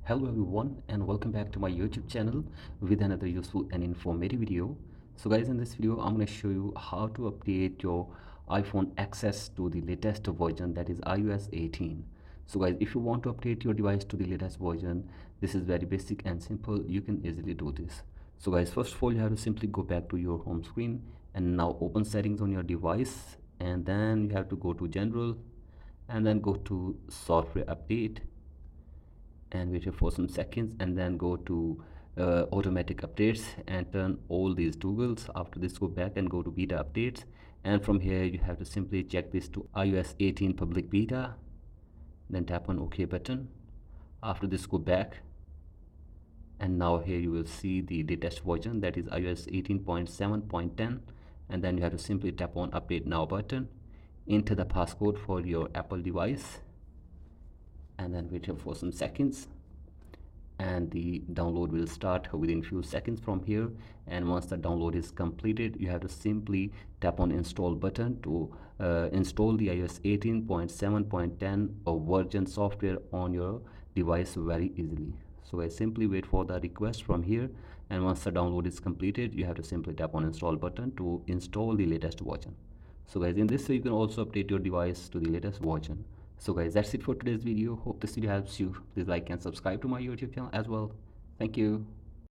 Hello everyone and welcome back to my YouTube channel with another useful and informative video. So guys, in this video I'm going to show you how to update your iPhone access to the latest version, that is iOS 18. So guys, if you want to update your device to the latest version, this is very basic and simple. You can easily do this. So guys, first of all you have to simply go back to your home screen and now open settings on your device, and then you have to go to general and then go to software update and wait here for some seconds, and then go to automatic updates and turn all these toggles. After this, go back and go to beta updates, and from here you have to simply check this to iOS 18 public beta, then tap on OK button. After this, go back, and now here you will see the latest version, that is iOS 18.7.10, and then you have to simply tap on update now button, enter the passcode for your Apple device, and then wait here for some seconds, and the download will start within few seconds from here. And once the download is completed, you have to simply tap on install button to install the iOS 18.7.10 version software on your device very easily. So I simply wait for the request from here, and once the download is completed, you have to simply tap on install button to install the latest version. So guys, in this way you can also update your device to the latest version. So guys, that's it for today's video. Hope this video helps you. Please like and subscribe to my YouTube channel as well. Thank you.